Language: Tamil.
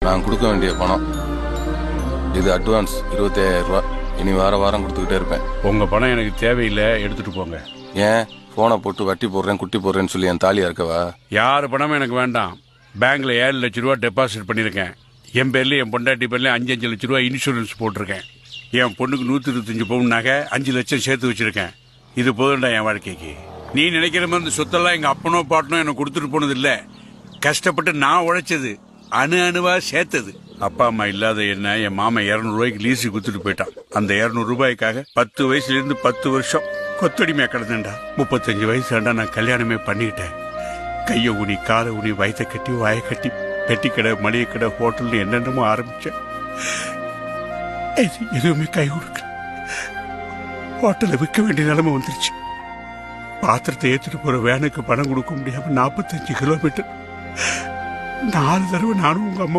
நான் கொடுக்க வேண்டிய பணம் இது. அட்வான்ஸ் 25,000 ரூபா. இனி வாரம் கொடுத்துக்கிட்டே இருப்பேன். உங்க பணம் எனக்கு தேவையில்லை, எடுத்துட்டு போங்க. ஏன் போனை போட்டு வட்டி போடுறேன் குட்டி போடுறேன்னு சொல்லி என் தாலியா இருக்கவா? யார் பணமும் எனக்கு வேண்டாம். பேங்க்ல 7 லட்ச ரூபா டெபாசிட் பண்ணியிருக்கேன். என் பேர்லயும் என் பொண்டாட்டி பேர்லயும் 5 லட்ச ரூபா இன்சூரன்ஸ் போட்டிருக்கேன். என் பொண்ணுக்கு 125 பவுன் நகை 5 லட்சம் சேர்த்து வச்சிருக்கேன். இது போதும்டா என் வாழ்க்கைக்கு. நீ நினைக்கிற மாதிரி இந்த சொத்தெல்லாம் எங்க அப்பனோ பாட்டனோ எனக்கு கொடுத்துட்டு போனது இல்ல. கஷ்டப்பட்டு நான் உழைச்சது, அணுவா சேர்த்தது. அப்பா அம்மா இல்லாத என்ன என் மாமன் 200 ரூபாய்க்கு லீஸு குத்துட்டு போயிட்டான். அந்த 200 ரூபாய்க்காக 10 வயசுல இருந்து 10 வருஷம் கொத்தடிமையா கிடந்தேன்டா. 35 வயசுல நான் கல்யாணமே பண்ணிக்கிட்டேன். கையை ஊனி காலை ஊனி வயத்தை கட்டி வாயை கட்டி பெட்டி கடை மளிகை கடை ஹோட்டல்னு என்னென்னமோ ஆரம்பிச்சேன். எதுவுமே கை கொடுக்கல. ஹோட்டலை விற்க வேண்டிய நிலைமை வந்துருச்சு. பாத்திரத்தை ஏத்துட்டு போற வேனுக்கு பணம் கொடுக்க முடியாம 45 கிலோமீட்டர் 4 தடவை நானும் உங்க அம்மாவும்